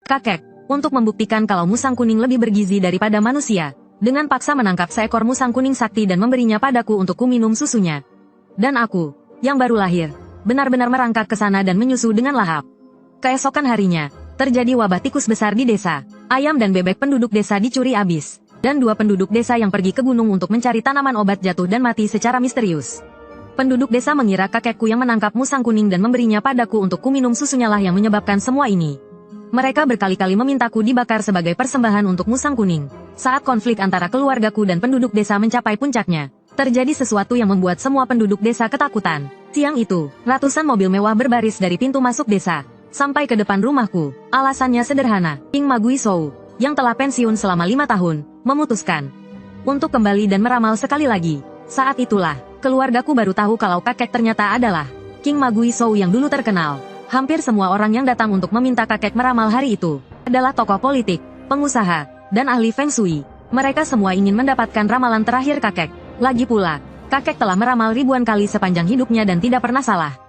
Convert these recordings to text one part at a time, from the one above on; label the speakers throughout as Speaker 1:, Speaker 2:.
Speaker 1: Kakek, untuk membuktikan kalau musang kuning lebih bergizi daripada manusia, dengan paksa menangkap seekor musang kuning sakti dan memberinya padaku untuk ku minum susunya. Dan aku, yang baru lahir, benar-benar merangkak ke sana dan menyusu dengan lahap. Keesokan harinya, terjadi wabah tikus besar di desa. Ayam dan bebek penduduk desa dicuri habis. Dan 2 penduduk desa yang pergi ke gunung untuk mencari tanaman obat jatuh dan mati secara misterius. Penduduk desa mengira kakekku yang menangkap musang kuning dan memberinya padaku untuk ku minum susunya lah yang menyebabkan semua ini. Mereka berkali-kali memintaku dibakar sebagai persembahan untuk musang kuning. Saat konflik antara keluargaku dan penduduk desa mencapai puncaknya, terjadi sesuatu yang membuat semua penduduk desa ketakutan. Siang itu, ratusan mobil mewah berbaris dari pintu masuk desa sampai ke depan rumahku. Alasannya sederhana, King Maguisou, yang telah pensiun selama 5 tahun, memutuskan untuk kembali dan meramal sekali lagi. Saat itulah, keluargaku baru tahu kalau kakek ternyata adalah King Maguisou yang dulu terkenal. Hampir semua orang yang datang untuk meminta kakek meramal hari itu adalah tokoh politik, pengusaha, dan ahli Feng Shui. Mereka semua ingin mendapatkan ramalan terakhir kakek. Lagi pula, kakek telah meramal ribuan kali sepanjang hidupnya dan tidak pernah salah.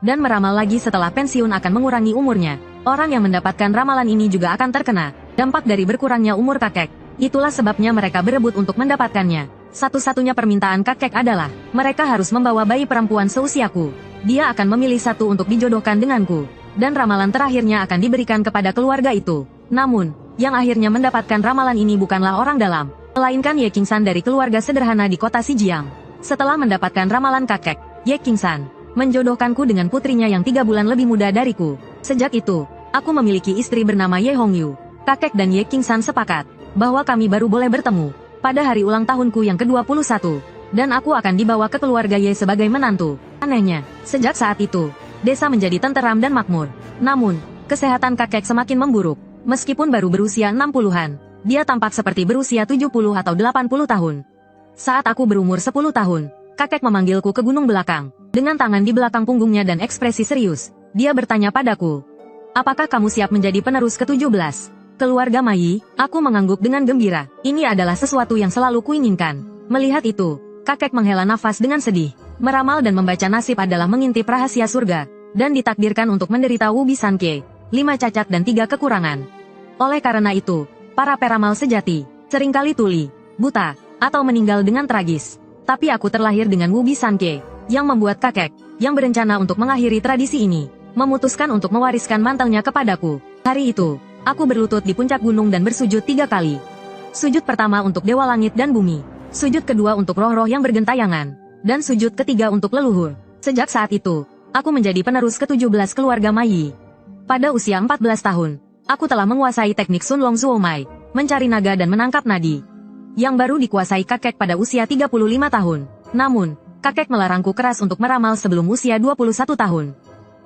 Speaker 1: Dan meramal lagi setelah pensiun akan mengurangi umurnya. Orang yang mendapatkan ramalan ini juga akan terkena dampak dari berkurangnya umur kakek. Itulah sebabnya mereka berebut untuk mendapatkannya. Satu-satunya permintaan kakek adalah, mereka harus membawa bayi perempuan seusiaku. Dia akan memilih satu untuk dijodohkan denganku. Dan ramalan terakhirnya akan diberikan kepada keluarga itu. Namun, yang akhirnya mendapatkan ramalan ini bukanlah orang dalam, melainkan Ye Qingsan dari keluarga sederhana di kota Xijiang. Setelah mendapatkan ramalan kakek, Ye Qingsan menjodohkanku dengan putrinya yang 3 bulan lebih muda dariku. Sejak itu, aku memiliki istri bernama Ye Hongyu. Kakek dan Ye Qingsan sepakat bahwa kami baru boleh bertemu pada hari ulang tahunku yang ke-21. Dan aku akan dibawa ke keluarga Ye sebagai menantu. Anehnya, sejak saat itu, desa menjadi tenteram dan makmur. Namun, kesehatan kakek semakin memburuk. Meskipun baru berusia 60-an, dia tampak seperti berusia 70 atau 80 tahun. Saat aku berumur 10 tahun, kakek memanggilku ke gunung belakang. Dengan tangan di belakang punggungnya dan ekspresi serius, dia bertanya padaku, "Apakah kamu siap menjadi penerus ke-17? Keluarga Mai?" Aku mengangguk dengan gembira. Ini adalah sesuatu yang selalu kuinginkan. Melihat itu, kakek menghela nafas dengan sedih. Meramal dan membaca nasib adalah mengintip rahasia surga, dan ditakdirkan untuk menderita Wubi Sanke, 5 cacat dan 3 kekurangan. Oleh karena itu, para peramal sejati seringkali tuli, buta, atau meninggal dengan tragis. Tapi aku terlahir dengan Wubi Sanke, yang membuat kakek, yang berencana untuk mengakhiri tradisi ini, memutuskan untuk mewariskan mantelnya kepadaku. Hari itu, aku berlutut di puncak gunung dan bersujud 3 kali. Sujud pertama untuk Dewa Langit dan Bumi, sujud kedua untuk roh-roh yang bergentayangan, dan sujud ketiga untuk leluhur. Sejak saat itu, aku menjadi penerus ke-17 keluarga Mai. Pada usia 14 tahun, aku telah menguasai teknik Sun Long Zuomai, mencari naga dan menangkap nadi, yang baru dikuasai kakek pada usia 35 tahun. Namun, kakek melarangku keras untuk meramal sebelum usia 21 tahun.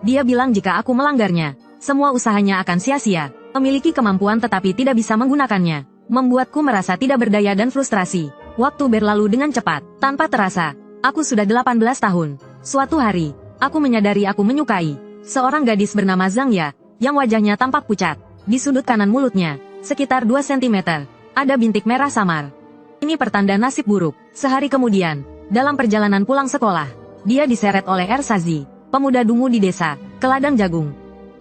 Speaker 1: Dia bilang jika aku melanggarnya, semua usahanya akan sia-sia. Memiliki kemampuan tetapi tidak bisa menggunakannya, membuatku merasa tidak berdaya dan frustrasi. Waktu berlalu dengan cepat, tanpa terasa. Aku sudah 18 tahun. Suatu hari, aku menyadari aku menyukai seorang gadis bernama Zhang Ya, yang wajahnya tampak pucat. Di sudut kanan mulutnya, sekitar 2 cm, ada bintik merah samar. Ini pertanda nasib buruk. Sehari kemudian, dalam perjalanan pulang sekolah, dia diseret oleh Ersazi, pemuda dungu di desa, ke ladang jagung.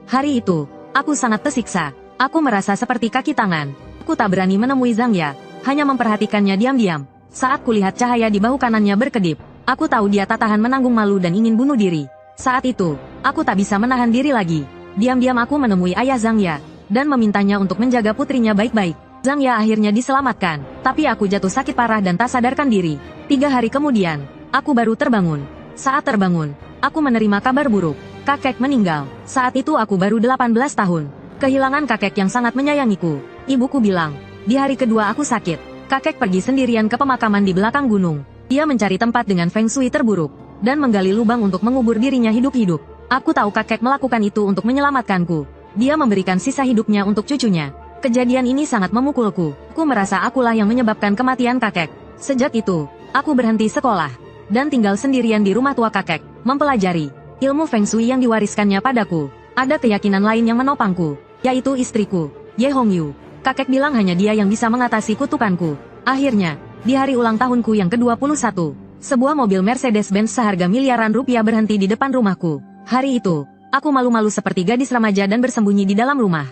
Speaker 1: Hari itu, aku sangat tersiksa. Aku merasa seperti kaki tangan. Aku tak berani menemui Zhang Ya, hanya memperhatikannya diam-diam. Saat kulihat cahaya di bahu kanannya berkedip, aku tahu dia tak tahan menanggung malu dan ingin bunuh diri. Saat itu, aku tak bisa menahan diri lagi. Diam-diam aku menemui ayah Zhang Ya, dan memintanya untuk menjaga putrinya baik-baik. Zhang Ya akhirnya diselamatkan, tapi aku jatuh sakit parah dan tak sadarkan diri. 3 hari kemudian, aku baru terbangun. Saat terbangun, aku menerima kabar buruk. Kakek meninggal. Saat itu aku baru 18 tahun. Kehilangan kakek yang sangat menyayangiku. Ibuku bilang, di hari kedua aku sakit. Kakek pergi sendirian ke pemakaman di belakang gunung. Dia mencari tempat dengan feng shui terburuk, dan menggali lubang untuk mengubur dirinya hidup-hidup. Aku tahu kakek melakukan itu untuk menyelamatkanku. Dia memberikan sisa hidupnya untuk cucunya. Kejadian ini sangat memukulku. Aku merasa akulah yang menyebabkan kematian kakek. Sejak itu, aku berhenti sekolah, dan tinggal sendirian di rumah tua kakek, mempelajari ilmu feng shui yang diwariskannya padaku. Ada keyakinan lain yang menopangku, yaitu istriku, Ye Hongyu. Kakek bilang hanya dia yang bisa mengatasi kutukanku. Akhirnya, di hari ulang tahunku yang ke-21, sebuah mobil Mercedes-Benz seharga miliaran rupiah berhenti di depan rumahku. Hari itu, aku malu-malu seperti gadis remaja dan bersembunyi di dalam rumah.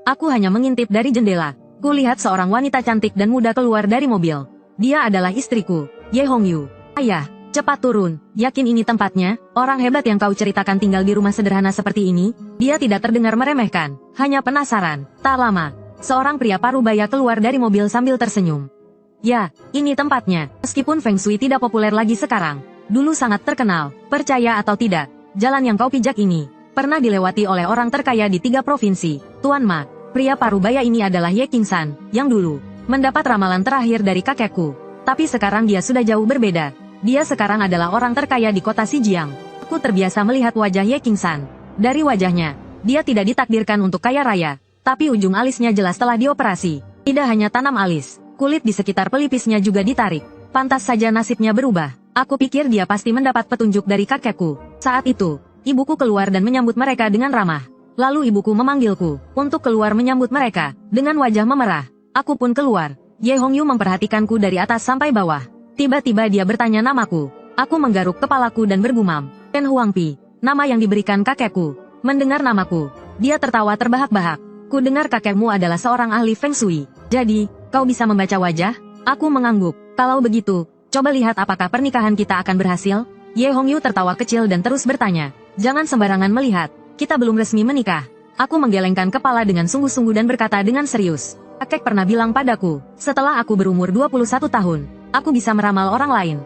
Speaker 1: Aku hanya mengintip dari jendela. Kulihat seorang wanita cantik dan muda keluar dari mobil. Dia adalah istriku, Ye Hongyu. Ayah, cepat turun. Yakin ini tempatnya? Orang hebat yang kau ceritakan tinggal di rumah sederhana seperti ini? Dia tidak terdengar meremehkan, hanya penasaran. Tak lama, seorang pria parubaya keluar dari mobil sambil tersenyum. Ya, ini tempatnya. Meskipun Feng Shui tidak populer lagi sekarang, dulu sangat terkenal. Percaya atau tidak, jalan yang kau pijak ini pernah dilewati oleh orang terkaya di 3 provinsi. Tuan Ma, pria parubaya ini adalah Ye Qingsan, yang dulu mendapat ramalan terakhir dari kakekku. Tapi sekarang dia sudah jauh berbeda. Dia sekarang adalah orang terkaya di kota Xijiang. Aku terbiasa melihat wajah Ye Qingsan. Dari wajahnya, dia tidak ditakdirkan untuk kaya raya. Tapi ujung alisnya jelas telah dioperasi. Tidak hanya tanam alis, kulit di sekitar pelipisnya juga ditarik. Pantas saja nasibnya berubah. Aku pikir dia pasti mendapat petunjuk dari kakekku. Saat itu, ibuku keluar dan menyambut mereka dengan ramah. Lalu ibuku memanggilku untuk keluar menyambut mereka. Dengan wajah memerah, aku pun keluar. Ye Hongyu memperhatikanku dari atas sampai bawah. Tiba-tiba dia bertanya namaku. Aku menggaruk kepalaku dan bergumam, Pen Huangpi, nama yang diberikan kakekku. Mendengar namaku, dia tertawa terbahak-bahak. Ku dengar kakekmu adalah seorang ahli Feng Shui. Jadi, kau bisa membaca wajah? Aku mengangguk. Kalau begitu, coba lihat apakah pernikahan kita akan berhasil? Ye Hongyu tertawa kecil dan terus bertanya, jangan sembarangan melihat. Kita belum resmi menikah. Aku menggelengkan kepala dengan sungguh-sungguh dan berkata dengan serius. Kakek pernah bilang padaku, setelah aku berumur 21 tahun, aku bisa meramal orang lain.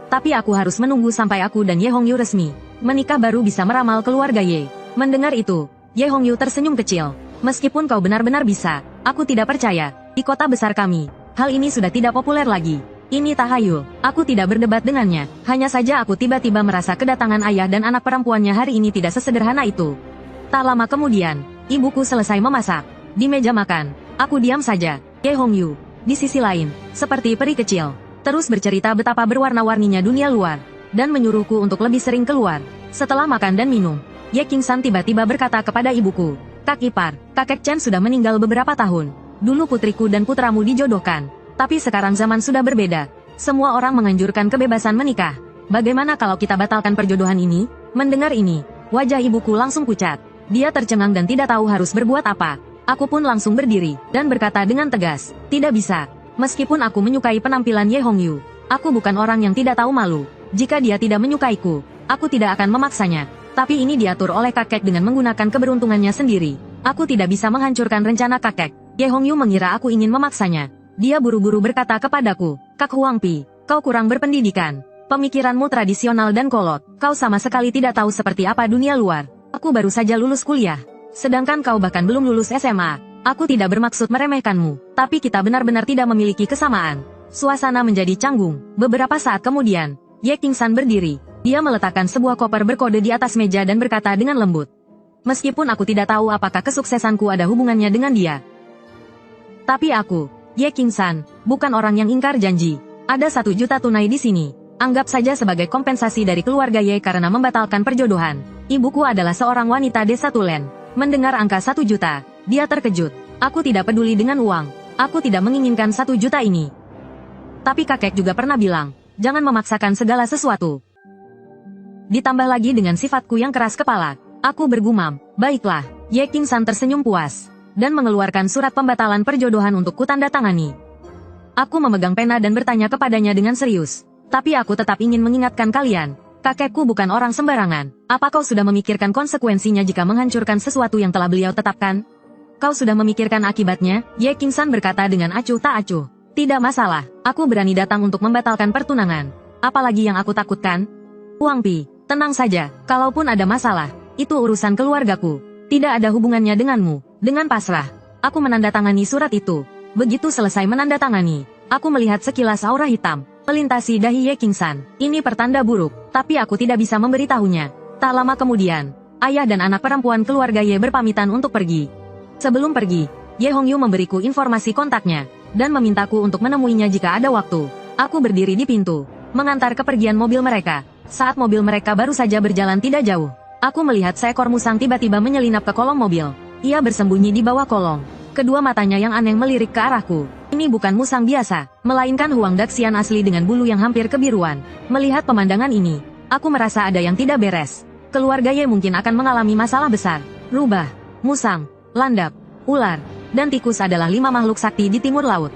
Speaker 1: Tapi aku harus menunggu sampai aku dan Ye Hongyu resmi menikah baru bisa meramal keluarga Ye. Mendengar itu, Ye Hongyu tersenyum kecil. Meskipun kau benar-benar bisa, aku tidak percaya. Di kota besar kami, hal ini sudah tidak populer lagi. Ini tahayul. Aku tidak berdebat dengannya. Hanya saja aku tiba-tiba merasa kedatangan ayah dan anak perempuannya hari ini tidak sesederhana itu. Tak lama kemudian, ibuku selesai memasak. Di meja makan, aku diam saja. Ye Hongyu, di sisi lain, seperti peri kecil, terus bercerita betapa berwarna-warninya dunia luar, dan menyuruhku untuk lebih sering keluar. Setelah makan dan minum, Ye Qingsan tiba-tiba berkata kepada ibuku, Kak ipar, kakek Chen sudah meninggal beberapa tahun. Dulu putriku dan putramu dijodohkan. Tapi sekarang zaman sudah berbeda. Semua orang menganjurkan kebebasan menikah. Bagaimana kalau kita batalkan perjodohan ini? Mendengar ini, wajah ibuku langsung pucat. Dia tercengang dan tidak tahu harus berbuat apa. Aku pun langsung berdiri, dan berkata dengan tegas, tidak bisa. Meskipun aku menyukai penampilan Ye Hongyu, aku bukan orang yang tidak tahu malu. Jika dia tidak menyukaiku, aku tidak akan memaksanya. Tapi ini diatur oleh kakek dengan menggunakan keberuntungannya sendiri. Aku tidak bisa menghancurkan rencana kakek. Ye Hongyu mengira aku ingin memaksanya. Dia buru-buru berkata kepadaku, Kak Huangpi, kau kurang berpendidikan. Pemikiranmu tradisional dan kolot. Kau sama sekali tidak tahu seperti apa dunia luar. Aku baru saja lulus kuliah. Sedangkan kau bahkan belum lulus SMA. Aku tidak bermaksud meremehkanmu, tapi kita benar-benar tidak memiliki kesamaan. Suasana menjadi canggung. Beberapa saat kemudian, Ye Qingsan berdiri. Dia meletakkan sebuah koper berkode di atas meja dan berkata dengan lembut. Meskipun aku tidak tahu apakah kesuksesanku ada hubungannya dengan dia. Tapi aku, Ye Qingsan, bukan orang yang ingkar janji. Ada 1 juta tunai di sini. Anggap saja sebagai kompensasi dari keluarga Ye karena membatalkan perjodohan. Ibuku adalah seorang wanita desa Tulen. Mendengar angka 1 juta, dia terkejut. Aku tidak peduli dengan uang. Aku tidak menginginkan 1 juta ini. Tapi kakek juga pernah bilang, jangan memaksakan segala sesuatu. Ditambah lagi dengan sifatku yang keras kepala. Aku bergumam, baiklah. Ye Qingsan tersenyum puas dan mengeluarkan surat pembatalan perjodohan untuk kutandatangani. Aku memegang pena dan bertanya kepadanya dengan serius. Tapi aku tetap ingin mengingatkan kalian. Kakekku bukan orang sembarangan. Apa kau sudah memikirkan konsekuensinya jika menghancurkan sesuatu yang telah beliau tetapkan? Kau sudah memikirkan akibatnya? Ye Qingsan berkata dengan acuh tak acuh. Tidak masalah, aku berani datang untuk membatalkan pertunangan. Apalagi yang aku takutkan? Huangpi, tenang saja, kalaupun ada masalah, itu urusan keluargaku. Tidak ada hubungannya denganmu. Dengan pasrah, aku menandatangani surat itu. Begitu selesai menandatangani, aku melihat sekilas aura hitam melintasi dahi Ye Qingsan. Ini pertanda buruk, tapi aku tidak bisa memberitahunya. Tak lama kemudian, ayah dan anak perempuan keluarga Ye berpamitan untuk pergi. Sebelum pergi, Ye Hongyu memberiku informasi kontaknya, dan memintaku untuk menemuinya jika ada waktu. Aku berdiri di pintu, mengantar kepergian mobil mereka. Saat mobil mereka baru saja berjalan tidak jauh, aku melihat seekor musang tiba-tiba menyelinap ke kolong mobil. Ia bersembunyi di bawah kolong. Kedua matanya yang aneh melirik ke arahku. Ini bukan musang biasa, melainkan Huang Daxian asli dengan bulu yang hampir kebiruan. Melihat pemandangan ini, aku merasa ada yang tidak beres. Keluarga Ye mungkin akan mengalami masalah besar. Rubah, musang, landap. ular, dan tikus adalah 5 makhluk sakti di timur laut.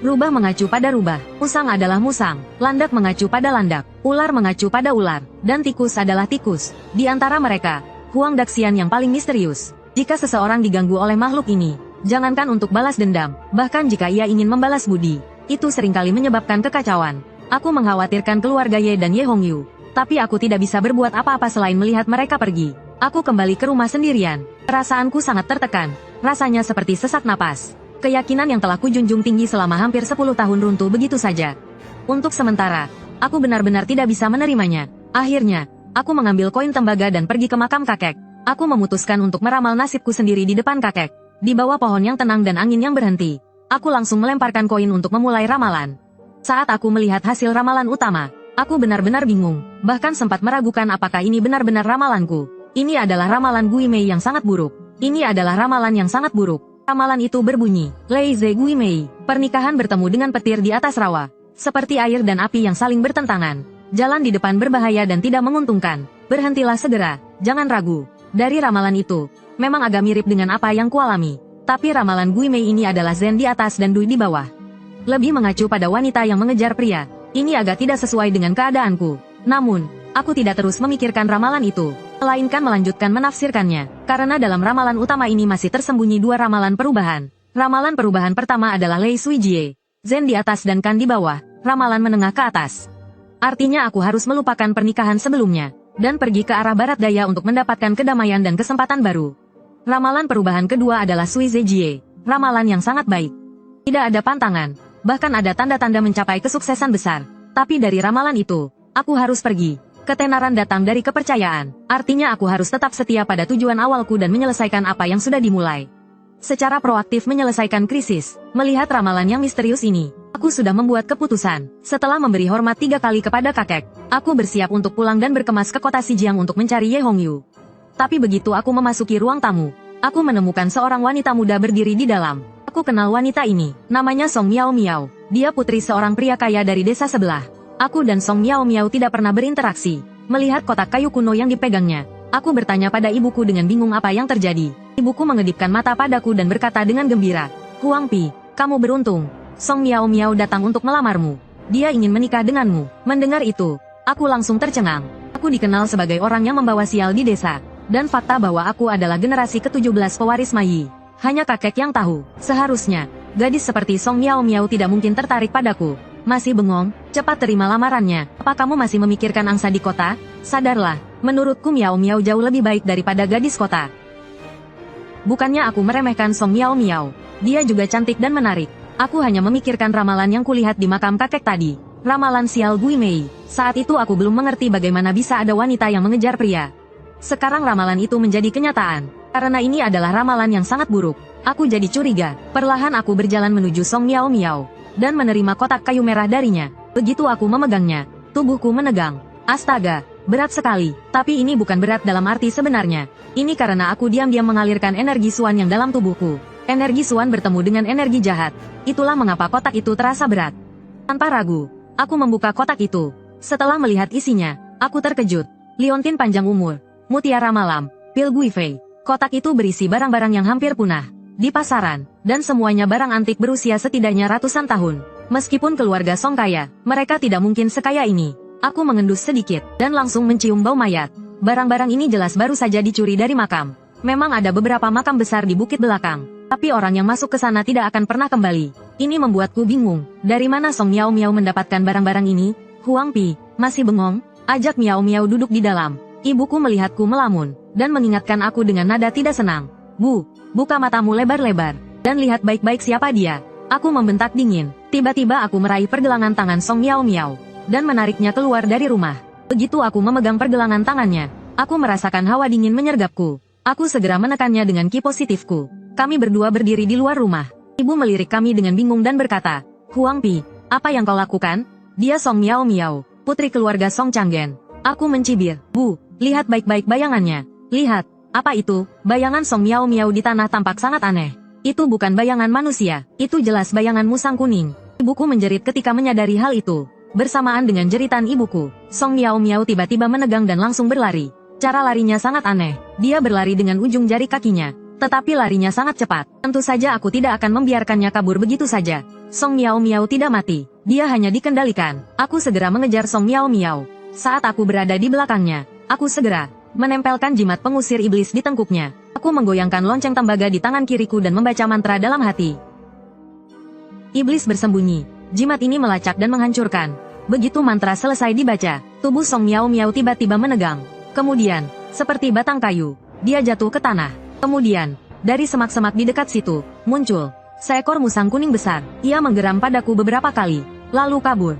Speaker 1: Rubah mengacu pada rubah, musang adalah musang, landak mengacu pada landak, ular mengacu pada ular, dan tikus adalah tikus. Di antara mereka, Huang Daxian yang paling misterius. Jika seseorang diganggu oleh makhluk ini, jangankan untuk balas dendam, bahkan jika ia ingin membalas budi, itu seringkali menyebabkan kekacauan. Aku mengkhawatirkan keluarga Ye dan Ye Hongyu, tapi aku tidak bisa berbuat apa-apa selain melihat mereka pergi. Aku kembali ke rumah sendirian. Perasaanku sangat tertekan, rasanya seperti sesak napas. Keyakinan yang telah kujunjung tinggi selama hampir 10 tahun runtuh begitu saja. Untuk sementara, aku benar-benar tidak bisa menerimanya. Akhirnya, aku mengambil koin tembaga dan pergi ke makam kakek. Aku memutuskan untuk meramal nasibku sendiri di depan kakek. Di bawah pohon yang tenang dan angin yang berhenti, aku langsung melemparkan koin untuk memulai ramalan. Saat aku melihat hasil ramalan utama, aku benar-benar bingung, bahkan sempat meragukan apakah ini benar-benar ramalanku. Ini adalah ramalan Gui Mei yang sangat buruk. Ini adalah ramalan yang sangat buruk. Ramalan itu berbunyi, Lei Ze Gui Mei, pernikahan bertemu dengan petir di atas rawa. Seperti air dan api yang saling bertentangan. Jalan di depan berbahaya dan tidak menguntungkan. Berhentilah segera, jangan ragu. Dari ramalan itu, memang agak mirip dengan apa yang kualami. Tapi ramalan Gui Mei ini adalah Zen di atas dan Dui di bawah. Lebih mengacu pada wanita yang mengejar pria. Ini agak tidak sesuai dengan keadaanku. Namun, aku tidak terus memikirkan ramalan itu, melainkan melanjutkan menafsirkannya. Karena dalam ramalan utama ini masih tersembunyi 2 ramalan perubahan. Ramalan perubahan pertama adalah Lei Sui Jie, Zen di atas dan Kan di bawah, ramalan menengah ke atas. Artinya aku harus melupakan pernikahan sebelumnya, dan pergi ke arah barat daya untuk mendapatkan kedamaian dan kesempatan baru. Ramalan perubahan kedua adalah Sui Ze Jie, ramalan yang sangat baik. Tidak ada pantangan, bahkan ada tanda-tanda mencapai kesuksesan besar. Tapi dari ramalan itu, aku harus pergi. Ketenaran datang dari kepercayaan, artinya aku harus tetap setia pada tujuan awalku dan menyelesaikan apa yang sudah dimulai. Secara proaktif menyelesaikan krisis, melihat ramalan yang misterius ini, aku sudah membuat keputusan. Setelah memberi hormat 3 kali kepada kakek, aku bersiap untuk pulang dan berkemas ke kota Xinjiang untuk mencari Ye Hongyu. Tapi begitu aku memasuki ruang tamu, aku menemukan seorang wanita muda berdiri di dalam. Aku kenal wanita ini, namanya Song Miao Miao. Dia putri seorang pria kaya dari desa sebelah. Aku dan Song Miao Miao tidak pernah berinteraksi. Melihat kotak kayu kuno yang dipegangnya, aku bertanya pada ibuku dengan bingung apa yang terjadi. Ibuku mengedipkan mata padaku dan berkata dengan gembira, Huang Pi, kamu beruntung. Song Miao Miao datang untuk melamarmu. Dia ingin menikah denganmu. Mendengar itu, aku langsung tercengang. Aku dikenal sebagai orang yang membawa sial di desa. Dan fakta bahwa aku adalah generasi ke-17 pewaris Mayi, hanya kakek yang tahu. Seharusnya, gadis seperti Song Miao Miao tidak mungkin tertarik padaku. Masih bengong, cepat terima lamarannya. Apa kamu masih memikirkan angsa di kota? Sadarlah, menurutku Miao Miao jauh lebih baik daripada gadis kota. Bukannya aku meremehkan Song Miao Miao. Dia juga cantik dan menarik. Aku hanya memikirkan ramalan yang kulihat di makam kakek tadi. Ramalan sial Gui Mei. Saat itu aku belum mengerti bagaimana bisa ada wanita yang mengejar pria. Sekarang ramalan itu menjadi kenyataan. Karena ini adalah ramalan yang sangat buruk. Aku jadi curiga. Perlahan aku berjalan menuju Song Miao Miao. Dan menerima kotak kayu merah darinya. Begitu aku memegangnya, tubuhku menegang. Astaga, berat sekali. Tapi ini bukan berat dalam arti sebenarnya. Ini karena aku diam-diam mengalirkan energi Suan yang dalam tubuhku. Energi Suan bertemu dengan energi jahat. Itulah mengapa kotak itu terasa berat. Tanpa ragu, aku membuka kotak itu. Setelah melihat isinya, aku terkejut. Liontin panjang umur, mutiara malam, pil Guifei. Kotak itu berisi barang-barang yang hampir punah di pasaran, dan semuanya barang antik berusia setidaknya ratusan tahun. Meskipun keluarga Song kaya, mereka tidak mungkin sekaya ini. Aku mengendus sedikit, dan langsung mencium bau mayat. Barang-barang ini jelas baru saja dicuri dari makam. Memang ada beberapa makam besar di bukit belakang, tapi orang yang masuk ke sana tidak akan pernah kembali. Ini membuatku bingung. Dari mana Song Miao Miao mendapatkan barang-barang ini? Huang Pi, masih bengong? Ajak Miao Miao duduk di dalam. Ibuku melihatku melamun, dan mengingatkan aku dengan nada tidak senang. Bu, buka matamu lebar-lebar, dan lihat baik-baik siapa dia. Aku membentak dingin. Tiba-tiba aku meraih pergelangan tangan Song Miao Miao, dan menariknya keluar dari rumah. Begitu aku memegang pergelangan tangannya, aku merasakan hawa dingin menyergapku. Aku segera menekannya dengan ki positifku. Kami berdua berdiri di luar rumah. Ibu melirik kami dengan bingung dan berkata, Huang Pi, apa yang kau lakukan? Dia Song Miao Miao, putri keluarga Song Changgen. Aku mencibir. Bu, lihat baik-baik bayangannya. Lihat, apa itu? Bayangan Song Miao Miao di tanah tampak sangat aneh. Itu bukan bayangan manusia, itu jelas bayangan musang kuning. Ibuku menjerit ketika menyadari hal itu. Bersamaan dengan jeritan ibuku, Song Miao Miao tiba-tiba menegang dan langsung berlari. Cara larinya sangat aneh. Dia berlari dengan ujung jari kakinya. Tetapi larinya sangat cepat. Tentu saja aku tidak akan membiarkannya kabur begitu saja. Song Miao Miao tidak mati. Dia hanya dikendalikan. Aku segera mengejar Song Miao Miao. Saat aku berada di belakangnya, aku segera menempelkan jimat pengusir iblis di tengkuknya. Aku menggoyangkan lonceng tembaga di tangan kiriku dan membaca mantra dalam hati. Iblis bersembunyi. Jimat ini melacak dan menghancurkan. Begitu mantra selesai dibaca, tubuh Song Miao Miao tiba-tiba menegang. Kemudian, seperti batang kayu, dia jatuh ke tanah. Kemudian, dari semak-semak di dekat situ, muncul seekor musang kuning besar. Ia menggeram padaku beberapa kali, lalu kabur.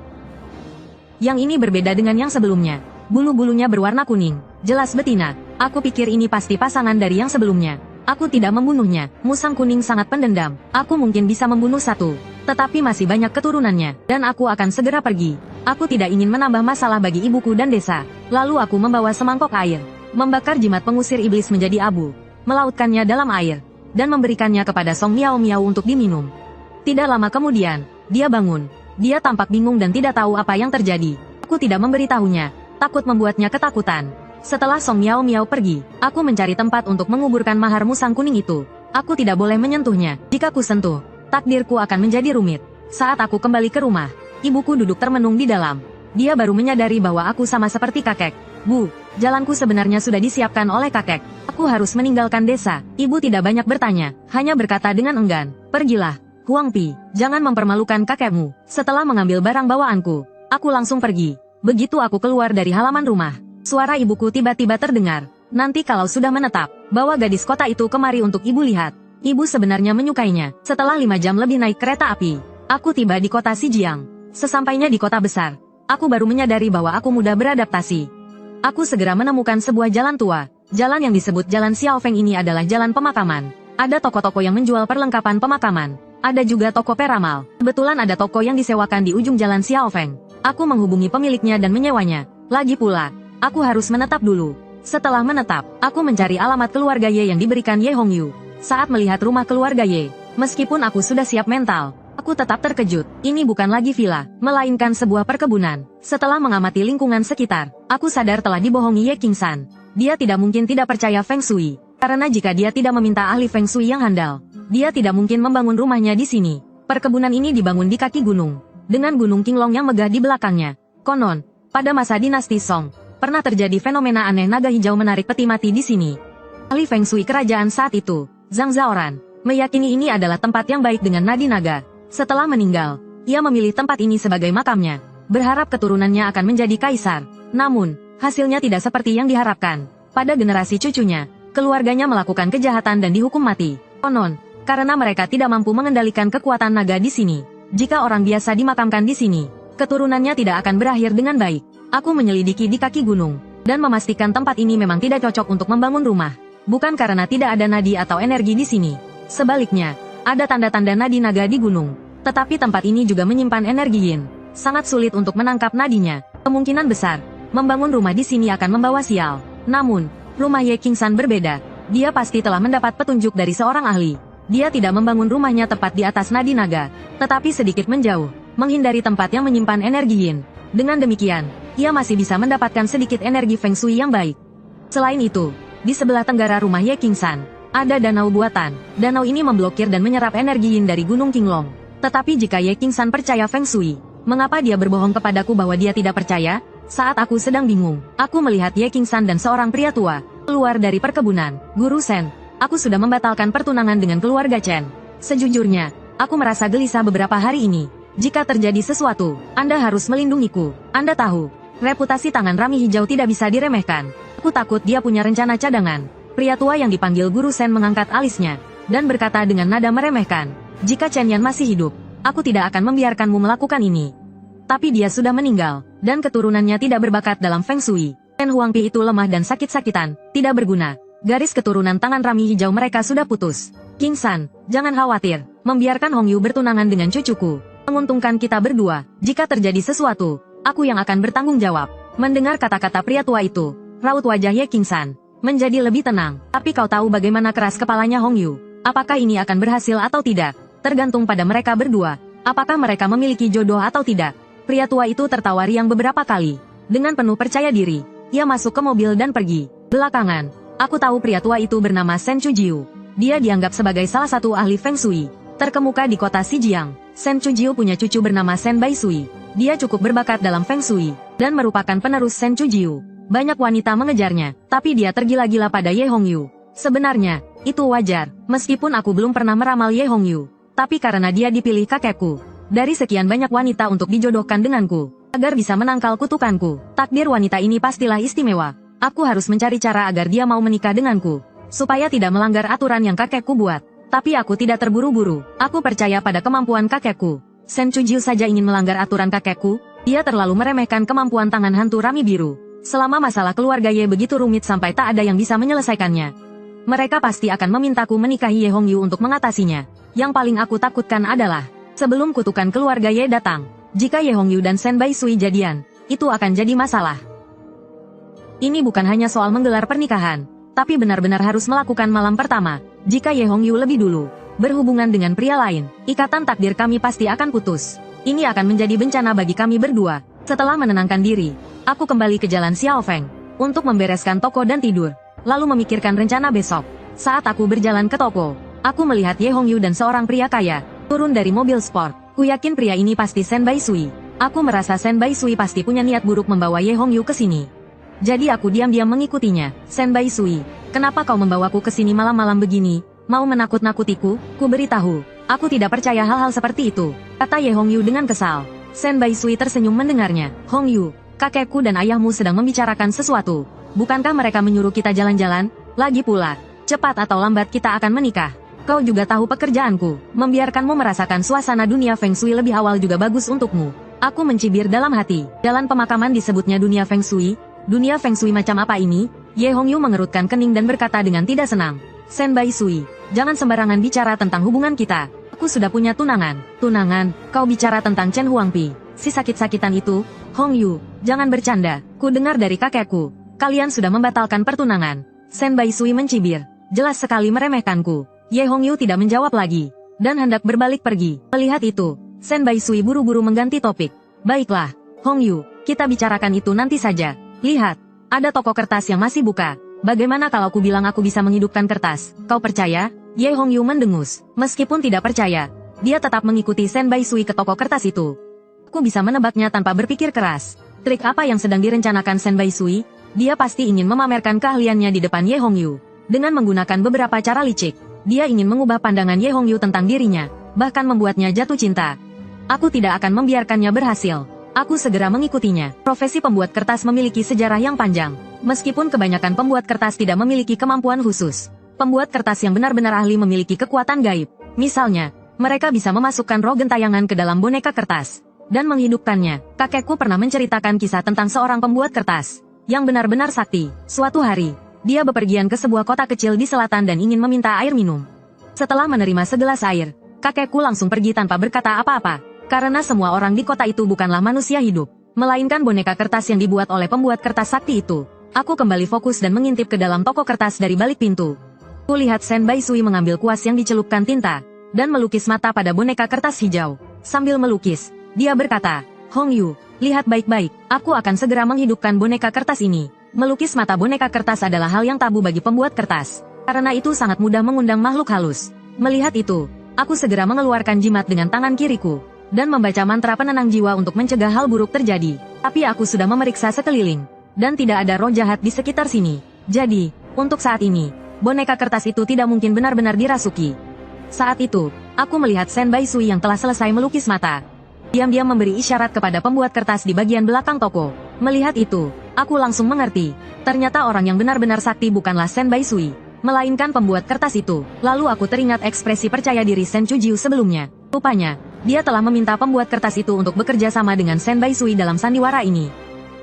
Speaker 1: Yang ini berbeda dengan yang sebelumnya. Bulu-bulunya berwarna kuning, jelas betina. Aku pikir ini pasti pasangan dari yang sebelumnya. Aku tidak membunuhnya. Musang kuning sangat pendendam. Aku mungkin bisa membunuh satu, tetapi masih banyak keturunannya, dan aku akan segera pergi. Aku tidak ingin menambah masalah bagi ibuku dan desa. Lalu aku membawa semangkok air, membakar jimat pengusir iblis menjadi abu, melautkannya dalam air, dan memberikannya kepada Song Miao Miao untuk diminum. Tidak lama kemudian, dia bangun. Dia tampak bingung dan tidak tahu apa yang terjadi. Aku tidak memberitahunya. Takut membuatnya ketakutan. Setelah Song Miao Miao pergi, aku mencari tempat untuk menguburkan mahar musang kuning itu. Aku tidak boleh menyentuhnya. Jika ku sentuh, takdirku akan menjadi rumit. Saat aku kembali ke rumah, ibuku duduk termenung di dalam. Dia baru menyadari bahwa aku sama seperti kakek. Bu, jalanku sebenarnya sudah disiapkan oleh kakek. Aku harus meninggalkan desa. Ibu tidak banyak bertanya, hanya berkata dengan enggan. Pergilah, Huang Pi, jangan mempermalukan kakekmu. Setelah mengambil barang bawaanku, aku langsung pergi. Begitu aku keluar dari halaman rumah, suara ibuku tiba-tiba terdengar. Nanti kalau sudah menetap, bawa gadis kota itu kemari untuk ibu lihat. Ibu sebenarnya menyukainya. Setelah 5 jam lebih naik kereta api, aku tiba di kota Xijiang. Sesampainya di kota besar, aku baru menyadari bahwa aku mudah beradaptasi. Aku segera menemukan sebuah jalan tua. Jalan yang disebut Jalan Xiaofeng ini adalah jalan pemakaman. Ada toko-toko yang menjual perlengkapan pemakaman. Ada juga toko peramal. Kebetulan ada toko yang disewakan di ujung Jalan Xiaofeng. Aku menghubungi pemiliknya dan menyewanya. Lagi pula, aku harus menetap dulu. Setelah menetap, aku mencari alamat keluarga Ye yang diberikan Ye Hongyu. Saat melihat rumah keluarga Ye, meskipun aku sudah siap mental, aku tetap terkejut. Ini bukan lagi villa, melainkan sebuah perkebunan. Setelah mengamati lingkungan sekitar, aku sadar telah dibohongi Ye Qingsan. Dia tidak mungkin tidak percaya Feng Shui. Karena jika dia tidak meminta ahli Feng Shui yang handal, dia tidak mungkin membangun rumahnya di sini. Perkebunan ini dibangun di kaki gunung, dengan Gunung Qinglong yang megah di belakangnya. Konon, pada masa dinasti Song, pernah terjadi fenomena aneh naga hijau menarik peti mati di sini. Ahli Feng Shui kerajaan saat itu, Zhang Zaoran, meyakini ini adalah tempat yang baik dengan nadi naga. Setelah meninggal, ia memilih tempat ini sebagai makamnya, berharap keturunannya akan menjadi kaisar. Namun, hasilnya tidak seperti yang diharapkan. Pada generasi cucunya, keluarganya melakukan kejahatan dan dihukum mati. Konon, karena mereka tidak mampu mengendalikan kekuatan naga di sini. Jika orang biasa dimakamkan di sini, keturunannya tidak akan berakhir dengan baik. Aku menyelidiki di kaki gunung, dan memastikan tempat ini memang tidak cocok untuk membangun rumah. Bukan karena tidak ada nadi atau energi di sini. Sebaliknya, ada tanda-tanda nadi naga di gunung. Tetapi tempat ini juga menyimpan energi yin. Sangat sulit untuk menangkap nadinya. Kemungkinan besar, membangun rumah di sini akan membawa sial. Namun, rumah Ye Qingsan berbeda. Dia pasti telah mendapat petunjuk dari seorang ahli. Dia tidak membangun rumahnya tepat di atas nadi naga, tetapi sedikit menjauh, menghindari tempat yang menyimpan energi yin. Dengan demikian, ia masih bisa mendapatkan sedikit energi Feng Shui yang baik. Selain itu, di sebelah tenggara rumah Ye Qingsan, ada danau buatan. Danau ini memblokir dan menyerap energi yin dari Gunung Qinglong. Tetapi jika Ye Qingsan percaya Feng Shui, mengapa dia berbohong kepadaku bahwa dia tidak percaya? Saat aku sedang bingung, aku melihat Ye Qingsan dan seorang pria tua keluar dari perkebunan. Guru Shen, aku sudah membatalkan pertunangan dengan keluarga Chen. Sejujurnya, aku merasa gelisah beberapa hari ini. Jika terjadi sesuatu, Anda harus melindungiku. Anda tahu, reputasi tangan Rami Hijau tidak bisa diremehkan. Aku takut dia punya rencana cadangan. Pria tua yang dipanggil Guru Shen mengangkat alisnya, dan berkata dengan nada meremehkan, jika Chen Yan masih hidup, aku tidak akan membiarkanmu melakukan ini. Tapi dia sudah meninggal, dan keturunannya tidak berbakat dalam Feng Shui. Chen Huangpi itu lemah dan sakit-sakitan, tidak berguna. Garis keturunan tangan Rami Hijau mereka sudah putus. Qingsan, jangan khawatir, membiarkan Hongyu bertunangan dengan cucuku menguntungkan kita berdua. Jika terjadi sesuatu, aku yang akan bertanggung jawab. Mendengar kata-kata pria tua itu, raut wajah Ye Qingsan menjadi lebih tenang. Tapi kau tahu bagaimana keras kepalanya Hongyu. Apakah ini akan berhasil atau tidak? Tergantung pada mereka berdua. Apakah mereka memiliki jodoh atau tidak? Pria tua itu tertawa riang beberapa kali. Dengan penuh percaya diri, ia masuk ke mobil dan pergi. Belakangan, aku tahu pria tua itu bernama Shen Chujiu. Dia dianggap sebagai salah satu ahli Feng Shui terkemuka di kota Xijiang. Shen Chujiu punya cucu bernama Shen Baisui. Dia cukup berbakat dalam Feng Shui dan merupakan penerus Shen Chujiu. Banyak wanita mengejarnya, tapi dia tergila-gila pada Ye Hongyu. Sebenarnya, itu wajar, meskipun aku belum pernah meramal Ye Hongyu. Tapi karena dia dipilih kakekku dari sekian banyak wanita untuk dijodohkan denganku, agar bisa menangkal kutukanku, takdir wanita ini pastilah istimewa. Aku harus mencari cara agar dia mau menikah denganku, supaya tidak melanggar aturan yang kakekku buat. Tapi aku tidak terburu-buru, aku percaya pada kemampuan kakekku. Shen Chujiu saja ingin melanggar aturan kakekku, dia terlalu meremehkan kemampuan tangan hantu Rami Biru. Selama masalah keluarga Ye begitu rumit sampai tak ada yang bisa menyelesaikannya, mereka pasti akan memintaku menikahi Ye Hongyu untuk mengatasinya. Yang paling aku takutkan adalah, sebelum kutukan keluarga Ye datang, jika Ye Hongyu dan Shen Baisui jadian, itu akan jadi masalah. Ini bukan hanya soal menggelar pernikahan, tapi benar-benar harus melakukan malam pertama. Jika Ye Hongyu lebih dulu berhubungan dengan pria lain, ikatan takdir kami pasti akan putus. Ini akan menjadi bencana bagi kami berdua. Setelah menenangkan diri, aku kembali ke jalan Xiaofeng untuk membereskan toko dan tidur, lalu memikirkan rencana besok. Saat aku berjalan ke toko, aku melihat Ye Hongyu dan seorang pria kaya turun dari mobil sport. Ku yakin pria ini pasti Shen Baisui. Aku merasa Shen Baisui pasti punya niat buruk membawa Ye Hongyu ke sini. Jadi aku diam-diam mengikutinya. Shen Baisui, kenapa kau membawaku ke sini malam-malam begini? Mau menakut-nakutiku? Ku beritahu, aku tidak percaya hal-hal seperti itu, kata Ye Hongyu dengan kesal. Shen Baisui tersenyum mendengarnya. Hongyu, kakekku dan ayahmu sedang membicarakan sesuatu. Bukankah mereka menyuruh kita jalan-jalan? Lagi pula, cepat atau lambat kita akan menikah. Kau juga tahu pekerjaanku, membiarkanmu merasakan suasana dunia Feng Shui lebih awal juga bagus untukmu. Aku mencibir dalam hati. Jalan pemakaman disebutnya dunia Feng Shui. Dunia Feng Shui macam apa ini? Ye Hongyu mengerutkan kening dan berkata dengan tidak senang. Shen Baisui, jangan sembarangan bicara tentang hubungan kita. Aku sudah punya tunangan. Tunangan? Kau bicara tentang Chen Huangpi, si sakit-sakitan itu? Hongyu, jangan bercanda. Ku dengar dari kakekku, kalian sudah membatalkan pertunangan. Shen Baisui mencibir, jelas sekali meremehkanku. Ye Hongyu tidak menjawab lagi, dan hendak berbalik pergi. Melihat itu, Shen Baisui buru-buru mengganti topik. Baiklah, Hongyu, kita bicarakan itu nanti saja. Lihat, ada toko kertas yang masih buka. Bagaimana kalau ku bilang aku bisa menghidupkan kertas? Kau percaya? Ye Hongyu mendengus. Meskipun tidak percaya, dia tetap mengikuti Shen Baisui ke toko kertas itu. Aku bisa menebaknya tanpa berpikir keras. Trik apa yang sedang direncanakan Shen Baisui? Dia pasti ingin memamerkan keahliannya di depan Ye Hongyu. Dengan menggunakan beberapa cara licik, dia ingin mengubah pandangan Ye Hongyu tentang dirinya, bahkan membuatnya jatuh cinta. Aku tidak akan membiarkannya berhasil. Aku segera mengikutinya. Profesi pembuat kertas memiliki sejarah yang panjang. Meskipun kebanyakan pembuat kertas tidak memiliki kemampuan khusus, pembuat kertas yang benar-benar ahli memiliki kekuatan gaib. Misalnya, mereka bisa memasukkan roh gentayangan ke dalam boneka kertas dan menghidupkannya. Kakekku pernah menceritakan kisah tentang seorang pembuat kertas yang benar-benar sakti. Suatu hari, dia bepergian ke sebuah kota kecil di selatan dan ingin meminta air minum. Setelah menerima segelas air, kakekku langsung pergi tanpa berkata apa-apa. Karena semua orang di kota itu bukanlah manusia hidup, melainkan boneka kertas yang dibuat oleh pembuat kertas sakti itu. Aku kembali fokus dan mengintip ke dalam toko kertas dari balik pintu. Kulihat Shen Baisui mengambil kuas yang dicelupkan tinta dan melukis mata pada boneka kertas hijau. Sambil melukis, dia berkata, Hongyu, lihat baik-baik, aku akan segera menghidupkan boneka kertas ini. Melukis mata boneka kertas adalah hal yang tabu bagi pembuat kertas, karena itu sangat mudah mengundang makhluk halus. Melihat itu, aku segera mengeluarkan jimat dengan tangan kiriku dan membaca mantra penenang jiwa untuk mencegah hal buruk terjadi. Tapi aku sudah memeriksa sekeliling, dan tidak ada roh jahat di sekitar sini. Jadi, untuk saat ini, boneka kertas itu tidak mungkin benar-benar dirasuki. Saat itu, aku melihat Shen Baisui yang telah selesai melukis mata. Diam-diam memberi isyarat kepada pembuat kertas di bagian belakang toko. Melihat itu, aku langsung mengerti. Ternyata orang yang benar-benar sakti bukanlah Shen Baisui, melainkan pembuat kertas itu. Lalu aku teringat ekspresi percaya diri Shen Chujiu sebelumnya. Rupanya, dia telah meminta pembuat kertas itu untuk bekerja sama dengan Shen Baisui dalam sandiwara ini.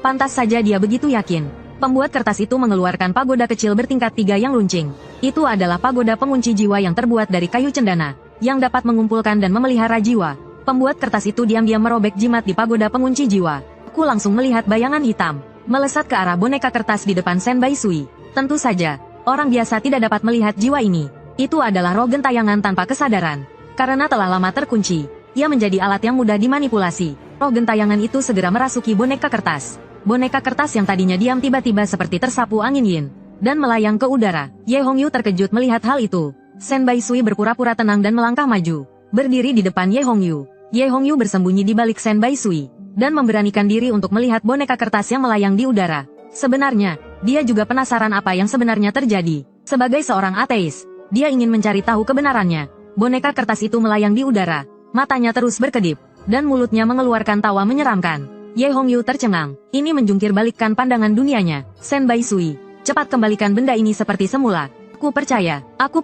Speaker 1: Pantas saja dia begitu yakin. Pembuat kertas itu mengeluarkan pagoda kecil bertingkat 3 yang runcing. Itu adalah pagoda pengunci jiwa yang terbuat dari kayu cendana, yang dapat mengumpulkan dan memelihara jiwa. Pembuat kertas itu diam-diam merobek jimat di pagoda pengunci jiwa. Aku langsung melihat bayangan hitam melesat ke arah boneka kertas di depan Shen Baisui. Tentu saja, orang biasa tidak dapat melihat jiwa ini. Itu adalah roh gentayangan tanpa kesadaran. Karena telah lama terkunci, ia menjadi alat yang mudah dimanipulasi. Roh gentayangan itu segera merasuki boneka kertas. Boneka kertas yang tadinya diam tiba-tiba seperti tersapu angin yin dan melayang ke udara. Ye Hongyu terkejut melihat hal itu. Shen Baisui berpura-pura tenang dan melangkah maju, berdiri di depan Ye Hongyu. Ye Hongyu bersembunyi di balik Shen Baisui, dan memberanikan diri untuk melihat boneka kertas yang melayang di udara. Sebenarnya, dia juga penasaran apa yang sebenarnya terjadi. Sebagai seorang ateis, dia ingin mencari tahu kebenarannya. Boneka kertas itu melayang di udara, matanya terus berkedip, dan mulutnya mengeluarkan tawa menyeramkan. Ye Hongyu tercengang, ini menjungkir balikkan pandangan dunianya. Shen Baisui, cepat kembalikan benda ini seperti semula. Aku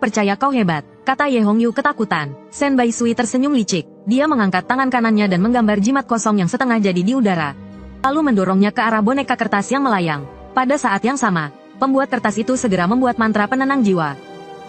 Speaker 1: percaya kau hebat, kata Ye Hongyu ketakutan. Shen Baisui tersenyum licik, dia mengangkat tangan kanannya dan menggambar jimat kosong yang setengah jadi di udara. Lalu mendorongnya ke arah boneka kertas yang melayang. Pada saat yang sama, pembuat kertas itu segera membuat mantra penenang jiwa,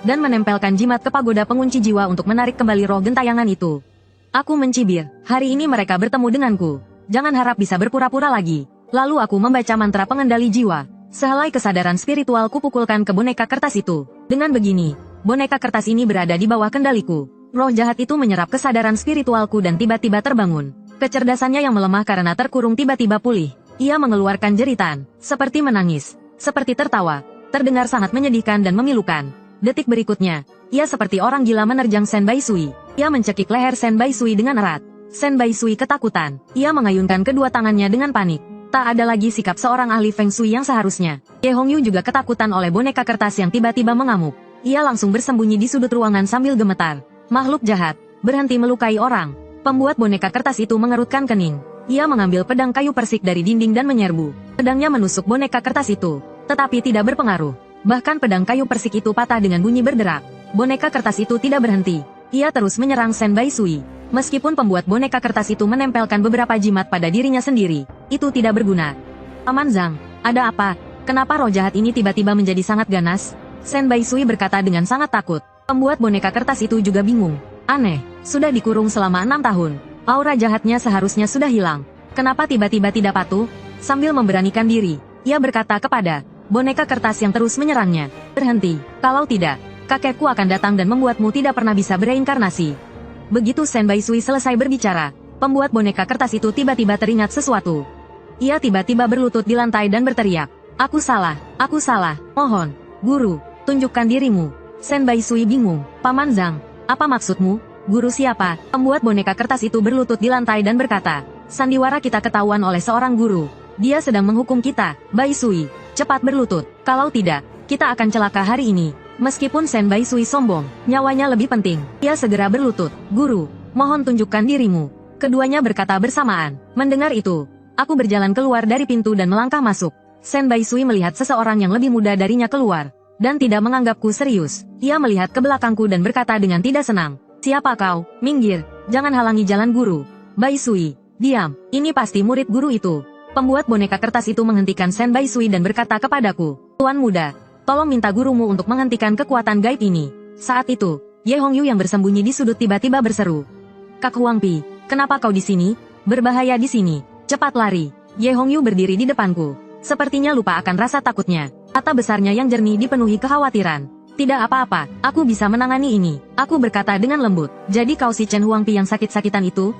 Speaker 1: dan menempelkan jimat ke pagoda pengunci jiwa untuk menarik kembali roh gentayangan itu. Aku mencibir, hari ini mereka bertemu denganku. Jangan harap bisa berpura-pura lagi. Lalu aku membaca mantra pengendali jiwa. Sehelai kesadaran spiritual kupukulkan ke boneka kertas itu. Dengan begini, boneka kertas ini berada di bawah kendaliku. Roh jahat itu menyerap kesadaran spiritualku dan tiba-tiba terbangun. Kecerdasannya yang melemah karena terkurung tiba-tiba pulih. Ia mengeluarkan jeritan, seperti menangis, seperti tertawa. Terdengar sangat menyedihkan dan memilukan. Detik berikutnya, ia seperti orang gila menerjang Shen Baisui. Ia mencekik leher Shen Baisui dengan erat. Shen Baisui ketakutan. Ia mengayunkan kedua tangannya dengan panik. Tak ada lagi sikap seorang ahli Feng Shui yang seharusnya. Ye Hongyu juga ketakutan oleh boneka kertas yang tiba-tiba mengamuk. Ia langsung bersembunyi di sudut ruangan sambil gemetar. Makhluk jahat, berhenti melukai orang. Pembuat boneka kertas itu mengerutkan kening. Ia mengambil pedang kayu persik dari dinding dan menyerbu. Pedangnya menusuk boneka kertas itu, tetapi tidak berpengaruh. Bahkan pedang kayu persik itu patah dengan bunyi berderak. Boneka kertas itu tidak berhenti. Ia terus menyerang Shen Baisui. Meskipun pembuat boneka kertas itu menempelkan beberapa jimat pada dirinya sendiri, itu tidak berguna. Paman Zhang, ada apa? Kenapa roh jahat ini tiba-tiba menjadi sangat ganas? Shen Baisui berkata dengan sangat takut. Pembuat boneka kertas itu juga bingung. Aneh, sudah dikurung selama 6 tahun. Aura jahatnya seharusnya sudah hilang. Kenapa tiba-tiba tidak patuh? Sambil memberanikan diri, ia berkata kepada boneka kertas yang terus menyerangnya. Berhenti, kalau tidak, kakekku akan datang dan membuatmu tidak pernah bisa bereinkarnasi. Begitu Shen Baisui selesai berbicara, pembuat boneka kertas itu tiba-tiba teringat sesuatu. Ia tiba-tiba berlutut di lantai dan berteriak, aku salah, mohon, guru, tunjukkan dirimu. Shen Baisui bingung, Paman Zhang, apa maksudmu? Guru siapa? Pembuat boneka kertas itu berlutut di lantai dan berkata, sandiwara kita ketahuan oleh seorang guru. Dia sedang menghukum kita, Baisui, cepat berlutut, kalau tidak, kita akan celaka hari ini. Meskipun Shen Baisui sombong, nyawanya lebih penting. Ia segera berlutut. Guru, mohon tunjukkan dirimu. Keduanya berkata bersamaan. Mendengar itu, aku berjalan keluar dari pintu dan melangkah masuk. Shen Baisui melihat seseorang yang lebih muda darinya keluar, dan tidak menganggapku serius. Ia melihat ke belakangku dan berkata dengan tidak senang. Siapa kau? Minggir, jangan halangi jalan guru. Baisui, diam, ini pasti murid guru itu. Pembuat boneka kertas itu menghentikan Shen Baisui dan berkata kepadaku, Tuan muda, tolong minta gurumu untuk menghentikan kekuatan gaib ini. Saat itu, Ye Hongyu yang bersembunyi di sudut tiba-tiba berseru. Kak Huangpi, kenapa kau di sini? Berbahaya di sini. Cepat lari. Ye Hongyu berdiri di depanku. Sepertinya lupa akan rasa takutnya. Mata besarnya yang jernih dipenuhi kekhawatiran. Tidak apa-apa, aku bisa menangani ini. Aku berkata dengan lembut. Jadi kau si Chen Huangpi yang sakit-sakitan itu?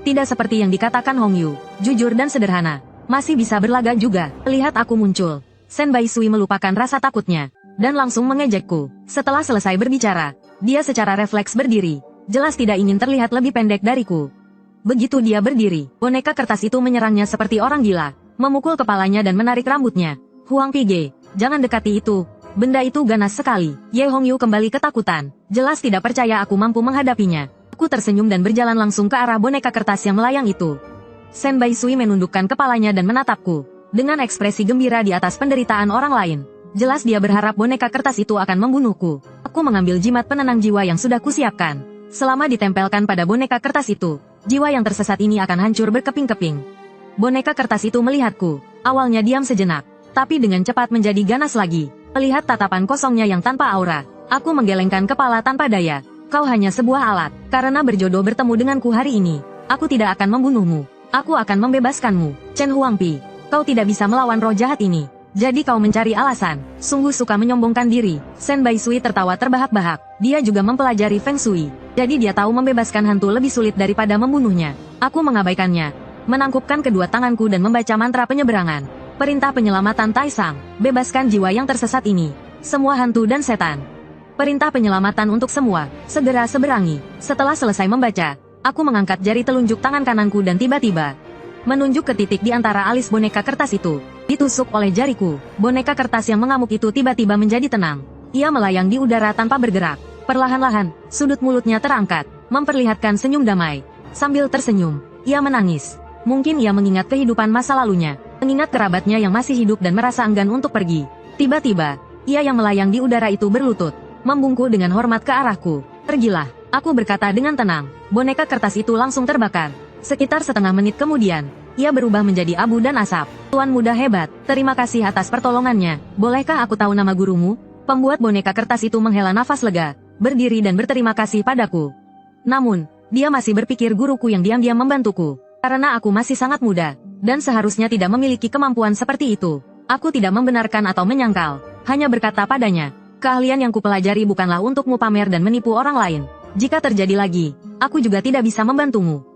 Speaker 1: Tidak seperti yang dikatakan Hongyu. Jujur dan sederhana. Masih bisa berlaga juga. Lihat aku muncul. Shen Baisui melupakan rasa takutnya, dan langsung mengejekku. Setelah selesai berbicara, dia secara refleks berdiri. Jelas tidak ingin terlihat lebih pendek dariku. Begitu dia berdiri, boneka kertas itu menyerangnya seperti orang gila, memukul kepalanya dan menarik rambutnya. Huangpi Ge, jangan dekati itu. Benda itu ganas sekali. Ye Hongyu kembali ketakutan. Jelas tidak percaya aku mampu menghadapinya. Aku tersenyum dan berjalan langsung ke arah boneka kertas yang melayang itu. Shen Baisui menundukkan kepalanya dan menatapku dengan ekspresi gembira di atas penderitaan orang lain. Jelas dia berharap boneka kertas itu akan membunuhku. Aku mengambil jimat penenang jiwa yang sudah kusiapkan. Selama ditempelkan pada boneka kertas itu, jiwa yang tersesat ini akan hancur berkeping-keping. Boneka kertas itu melihatku. Awalnya diam sejenak, tapi dengan cepat menjadi ganas lagi. Melihat tatapan kosongnya yang tanpa aura, aku menggelengkan kepala tanpa daya. Kau hanya sebuah alat. Karena berjodoh bertemu denganku hari ini, aku tidak akan membunuhmu. Aku akan membebaskanmu. Chen Huangpi, kau tidak bisa melawan roh jahat ini. Jadi kau mencari alasan. Sungguh suka menyombongkan diri. Shen Baisui tertawa terbahak-bahak. Dia juga mempelajari Feng Shui. Jadi dia tahu membebaskan hantu lebih sulit daripada membunuhnya. Aku mengabaikannya. Menangkupkan kedua tanganku dan membaca mantra penyeberangan. Perintah penyelamatan Taisang. Bebaskan jiwa yang tersesat ini. Semua hantu dan setan. Perintah penyelamatan untuk semua, segera seberangi. Setelah selesai membaca, aku mengangkat jari telunjuk tangan kananku dan tiba-tiba menunjuk ke titik di antara alis boneka kertas itu. Ditusuk oleh jariku, boneka kertas yang mengamuk itu tiba-tiba menjadi tenang. Ia melayang di udara tanpa bergerak. Perlahan-lahan, sudut mulutnya terangkat, memperlihatkan senyum damai. Sambil tersenyum, ia menangis. Mungkin ia mengingat kehidupan masa lalunya, mengingat kerabatnya yang masih hidup dan merasa enggan untuk pergi. Tiba-tiba, ia yang melayang di udara itu berlutut, membungkuk dengan hormat ke arahku. Pergilah, aku berkata dengan tenang. Boneka kertas itu langsung terbakar. Sekitar setengah menit kemudian, ia berubah menjadi abu dan asap. Tuan muda hebat, terima kasih atas pertolongannya. Bolehkah aku tahu nama gurumu? Pembuat boneka kertas itu menghela nafas lega, berdiri dan berterima kasih padaku. Namun, dia masih berpikir guruku yang diam-diam membantuku. Karena aku masih sangat muda, dan seharusnya tidak memiliki kemampuan seperti itu. Aku tidak membenarkan atau menyangkal, hanya berkata padanya, keahlian yang kupelajari bukanlah untukmu pamer dan menipu orang lain. Jika terjadi lagi, aku juga tidak bisa membantumu.